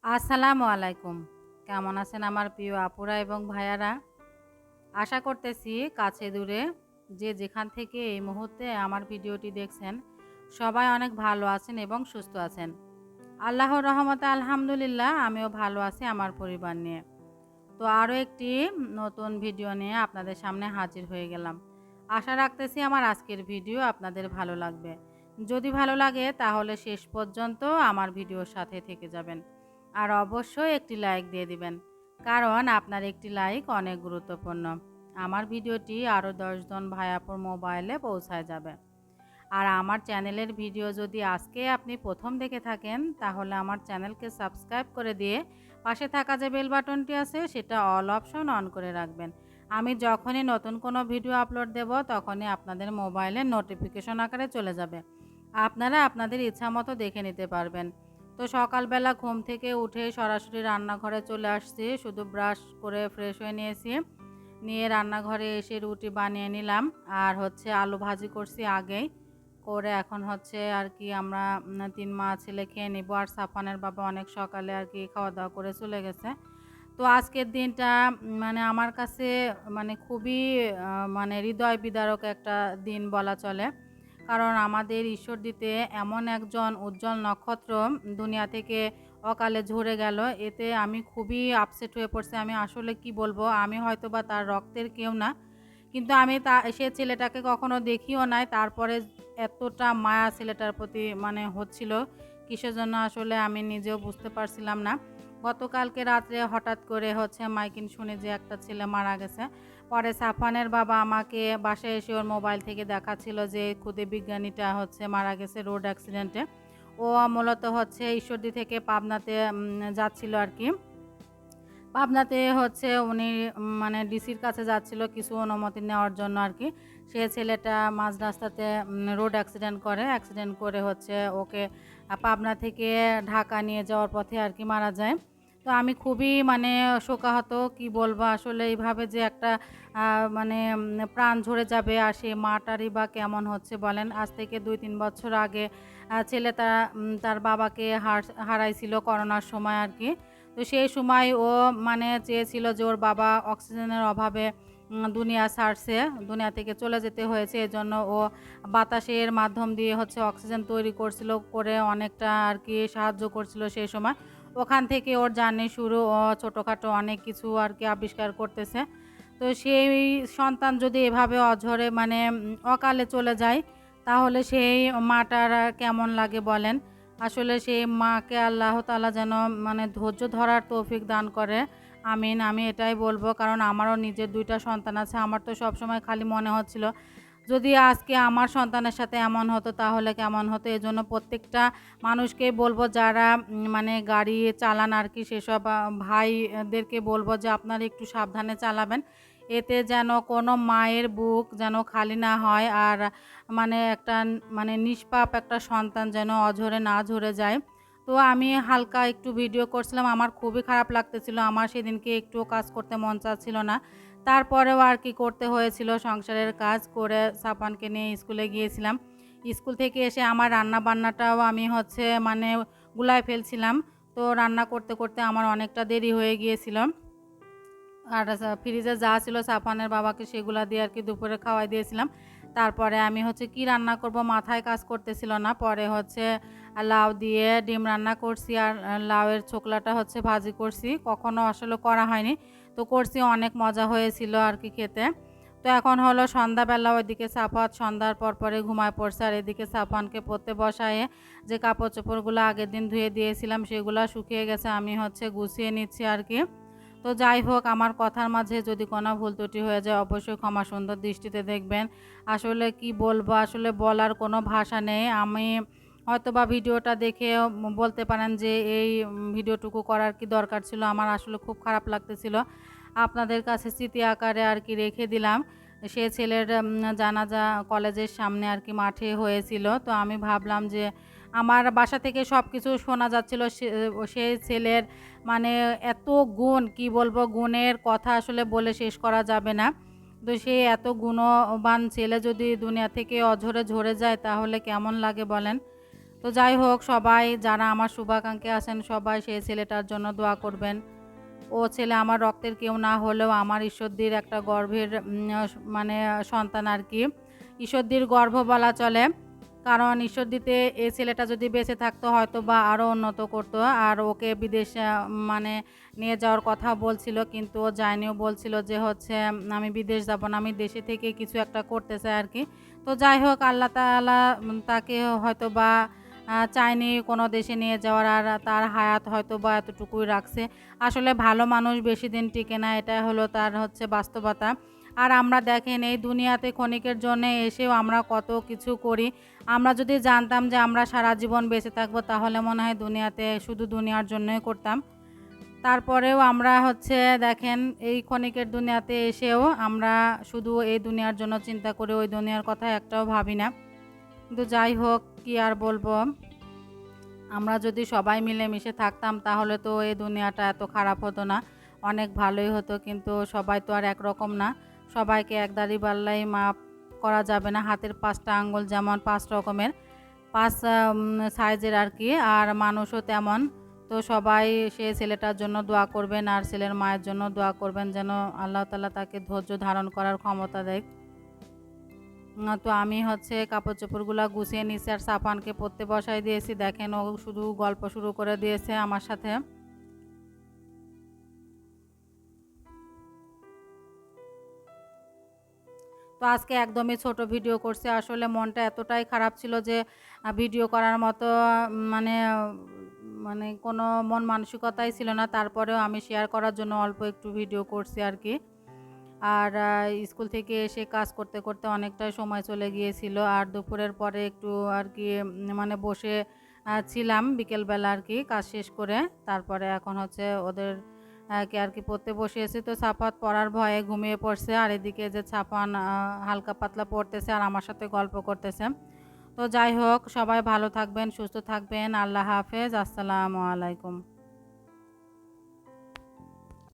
আসসালামু আলাইকুম। কেমন আছেন আমার প্রিয় আপুরা এবং ভাইয়ারা? আশা করতেছি কাছে দূরে যে যেখান থেকে এই মুহূর্তে আমার ভিডিওটি দেখছেন সবাই অনেক ভালো আছেন এবং সুস্থ আছেন। আল্লাহর রহমতে আলহামদুলিল্লাহ আমিও ভালো আছি আমার পরিবার নিয়ে। তো আরও একটি নতুন ভিডিও নিয়ে আপনাদের সামনে হাজির হয়ে গেলাম। আশা রাখতেছি আমার আজকের ভিডিও আপনাদের ভালো লাগবে। যদি ভালো লাগে তাহলে শেষ পর্যন্ত আমার ভিডিওর সাথে থেকে যাবেন। আর অবশ্যই একটি লাইক দিয়ে দিবেন, কারণ আপনার একটি লাইক অনেক গুরুত্বপূর্ণ। আমার ভিডিওটি আরও 10 জন ভাইয়াপুর মোবাইলে পৌঁছায় যাবে। আর আমার চ্যানেলের ভিডিও যদি আজকে আপনি প্রথম দেখে থাকেন তাহলে আমার চ্যানেলকে সাবস্ক্রাইব করে দিয়ে পাশে থাকা যে বেল বাটনটি আছে সেটা অল অপশন অন করে রাখবেন। আমি যখনই নতুন কোনো ভিডিও আপলোড দেব তখনই আপনাদের মোবাইলে নোটিফিকেশন আকারে চলে যাবে, আপনারা আপনাদের ইচ্ছা মতো দেখে নিতে পারবেন। তো সকালবেলা ঘুম থেকে উঠে সরাসরি রান্নাঘরে চলে আসছি, শুধু ব্রাশ করে ফ্রেশ হয়ে নিয়ে রান্নাঘরে এসে রুটি বানিয়ে নিলাম। আর হচ্ছে আলু ভাজি করছি আগেই করে, এখন হচ্ছে আর কি আমরা 3 মা ছেলে খেয়ে নিব। আর সাফানের বাবা অনেক সকালে আর কি খাওয়া দাওয়া করে চলে গেছে। তো আজকের দিনটা মানে আমার কাছে মানে খুবই মানে হৃদয় বিদারক একটা দিন বলা চলে, কারণ আমাদের ঈশ্বর দিতে এমন একজন উজ্জ্বল নক্ষত্র দুনিয়া থেকে অকালে ঝরে গেল। এতে আমি খুবই আপসেট হয়ে পড়ছি। আমি আসলে কি বলবো, আমি হয়তো বা তার রক্তের কেউ না, কিন্তু আমি সে ছেলেটাকে কখনো দেখিও নাই। তারপরে এতটা মায়া ছেলেটার প্রতি মানে হচ্ছিল কিসের জন্য আসলে আমি নিজেও বুঝতে পারছিলাম না। গতকালকে রাত্রে হঠাৎ করে হচ্ছে মাইকিন শুনে যে একটা ছেলে মারা গেছে। পরে সাফানের বাবা আমাকে বাসায় এসে ওর মোবাইল থেকে দেখাচ্ছিল যে খুদে বিজ্ঞানীটা হচ্ছে মারা গেছে রোড অ্যাক্সিডেন্টে। ও মূলত হচ্ছে ঈশ্বরদী থেকে পাবনাতে যাচ্ছিল আর কি। পাবনাতে হচ্ছে উনি মানে ডিসির কাছে যাচ্ছিল কিছু অনুমতি নেওয়ার জন্য আর কি। সে ছেলেটা মাঝ রাস্তাতে রোড অ্যাক্সিডেন্ট করে হচ্ছে ওকে পাবনা থেকে ঢাকা নিয়ে যাওয়ার পথে আর কি মারা যায়। তো আমি খুবই মানে শোকাহত, কি বলবো আসলে এইভাবে যে একটা মানে প্রাণ ঝরে যাবে, আর সেই মাটারই বা কেমন হচ্ছে বলেন। আজ থেকে 2-3 বছর আগে ছেলে তার বাবাকে হারাইছিল করোনার সময় আর কি। তো সেই সময় ও মানে চেয়েছিল যে ওর বাবা অক্সিজেনের অভাবে দুনিয়া থেকে চলে যেতে হয়েছে। এজন্য ও বাতাসের মাধ্যম দিয়ে হচ্ছে অক্সিজেন তৈরি করছিল, করে অনেকটা আর কি সাহায্য করছিল সেই সময়। ওখান থেকে ওর জার্নি শুরু। ও ছোটোখাটো অনেক কিছু আর কি আবিষ্কার করতেছে। তো সেই সন্তান যদি এভাবে অঝরে মানে অকালে চলে যায় তাহলে সেই মাটার আর কেমন লাগে বলেন। আসলে সেই মাকে আল্লাহ তাআলা যেন মানে ধৈর্য ধরার তৌফিক দান করে। আমিন। আমি এটাই বলবো, কারণ আমারও নিজের 2টা সন্তান আছে। আমার তো সবসময় খালি মনে হচ্ছিল যদি আজকে আমার সন্তানের সাথে এমন হতো তাহলে কেমন হতো। এজন্য প্রত্যেকটা মানুষকেই বলবো যারা মানে গাড়ি চালান আর কি, সেসব ভাইদেরকে বলবো যে আপনারা একটু সাবধানে চালাবেন, এতে যেন কোনো মায়ের বুক যেন খালি না হয়। আর মানে একটা মানে নিষ্পাপ একটা সন্তান যেন অঝরে না ঝরে যায়। তো আমি হালকা একটু ভিডিও করছিলাম, আমার খুবই খারাপ লাগতেছিল। আমার সেদিনকে একটুও কাজ করতে মন চাচ্ছিল না। তারপরেও আর কি করতে হয়েছিল, সংসারের কাজ করে সাপানকে নিয়ে স্কুলে গিয়েছিলাম। স্কুল থেকে এসে আমার রান্না বান্নাটাও আমি হচ্ছে মানে গুলায় ফেলছিলাম। তো রান্না করতে করতে আমার অনেকটা দেরি হয়ে গিয়েছিল। আর ফ্রিজে যা ছিল সাফানের বাবাকে সেগুলা দিয়ে আর কি দুপুরে খাওয়াই দিয়েছিলাম। তারপরে আমি হচ্ছে কি রান্না করব মাথায় কাজ করতেছিল না। পরে হচ্ছে লাউ দিয়ে ডিম রান্না করছি, আর লাউয়ের ছোকলাটা হচ্ছে ভাজি করছি, কখনো আসলে করা হয়নি। তো করছি, অনেক মজা হয়েছিল আর কি খেতে। তো এখন হলো সন্ধ্যাবেলা, ওইদিকে সাফাত সন্ধ্যার পরে ঘুমায় পড়ছে, আর এদিকে সাফানকে পড়তে বসায়ে যে কাপড় চোপড়গুলো আগের দিন ধুয়ে দিয়েছিলাম সেগুলো শুকিয়ে গেছে, আমি হচ্ছে গুছিয়ে নিচ্ছি আর কি। তো যাই হোক, আমার কথার মাঝে যদি কোনো ভুল ত্রুটি হয়ে যায় অবশ্যই ক্ষমা সুন্দর দৃষ্টিতে দেখবেন। আসলে কি বলবো, আসলে বলার কোনো ভাষা নেই। আমি হয়তোবা ভিডিওটা দেখে বলতে পারেন যে এই ভিডিওটুকু করার কি দরকার ছিল। আমার আসলে খুব খারাপ লাগতেছিল, আপনাদের কাছে স্মৃতি আকারে আর কি রেখে দিলাম। সে ছেলের জানাজা কলেজের সামনে আর কি মাঠে হয়েছিল। তো আমি ভাবলাম যে আমার বাসা থেকে সব কিছু শোনা যাচ্ছিল সে ছেলের মানে এত গুণ, কি বলবো, গুণের কথা আসলে বলে শেষ করা যাবে না। তো সে এত গুণবান ছেলে যদি দুনিয়া থেকে অঝরে ঝরে যায় তাহলে কেমন লাগে বলেন। তো যাই হোক, সবাই যারা আমার শুভাকাঙ্ক্ষী আছেন সবাই সেই ছেলেটার জন্য দোয়া করবেন। ও ছেলে আমার রক্তের কেউ না হলেও আমার ঈশ্বরদীর একটা গর্ভের মানে সন্তান আর কি, ঈশ্বরদীর গর্ভ বলা চলে। কারণ ঈশ্বরদীতে এই ছেলেটা যদি বেঁচে থাকতো হয়তো বা আরও উন্নত করতো। আর ওকে বিদেশে মানে নিয়ে যাওয়ার কথা বলছিল, কিন্তু ও যায়নি। ও বলছিল যে হচ্ছে আমি বিদেশ যাব না, আমি দেশে থেকে কিছু একটা করতে চাই আর কি। তো যাই হোক, আল্লাহ তাআলা তাকে হয়তো বা চায়নি কোনো দেশে নিয়ে যাওয়ার, আর তার হায়াত হয়তো বা এতটুকুই রাখছে। আসলে ভালো মানুষ বেশি দিন টিকে না, এটা হলো তার হচ্ছে বাস্তবতা। আর আমরা দেখেন এই দুনিয়াতে ক্ষণিকের জন্য এসেও আমরা কত কিছু করি। আমরা যদি জানতাম যে আমরা সারা জীবন বেঁচে থাকবো তাহলে মনে হয় দুনিয়াতে শুধু দুনিয়ার জন্যই করতাম। তারপরেও আমরা হচ্ছে দেখেন এই ক্ষণিকের দুনিয়াতে এসেও আমরা শুধু এই দুনিয়ার জন্য চিন্তা করি, ওই দুনিয়ার কথা একটাও ভাবি না। কিন্তু যাই হোক, কি আর বলবো, আমরা যদি সবাই মিলেমিশে থাকতাম তাহলে তো এই দুনিয়াটা এত খারাপ হতো না, অনেক ভালোই হতো। কিন্তু সবাই তো আর একরকম না, সবাইকে এক দাড়ি পাল্লাই মাপ করা যাবে না। হাতের 5টা আঙ্গুল যেমন 5 রকমের, 5 সাইজের আর কি, আর মানুষও তেমন। তো সবাই সে ছেলেটার জন্য দোয়া করবেন আর ছেলের মায়ের জন্য দোয়া করবেন যেন আল্লাহ তাআলা তাকে ধৈর্য ধারণ করার ক্ষমতা দেয়। তো আমি হচ্ছে কাপড় চোপড়গুলো গুছিয়ে নিয়েছি আর সাফানকে পড়তে বসাই দিয়েছি। দেখেন ও শুধু গল্প শুরু করে দিয়েছে আমার সাথে। তো আজকে একদমই ছোট ভিডিও করছি, আসলে মনটা এতটাই খারাপ ছিল যে ভিডিও করার মতো মানে মানে কোনো মন মানসিকতাই ছিল না। তারপরেও আমি শেয়ার করার জন্য অল্প একটু ভিডিও করছি আর কি। আর স্কুল থেকে এসে কাজ করতে করতে অনেকটাই সময় চলে গিয়েছিল। আর দুপুরের পরে একটু আর কি মানে বসে ছিলাম বিকেলবেলা আর কি কাজ শেষ করে। তারপরে এখন হচ্ছে ওদের কে আর কি পড়তে বসিয়েছি। তো সাফাত পড়ার ভয়ে ঘুমিয়ে পড়ছে, আর এদিকে যে ছাপান হালকা পাতলা পড়তেছে আর আমার সাথে গল্প করতেছে। তো যাই হোক, সবাই ভালো থাকবেন, সুস্থ থাকবেন। আল্লাহ হাফেজ, আসসালামু আলাইকুম।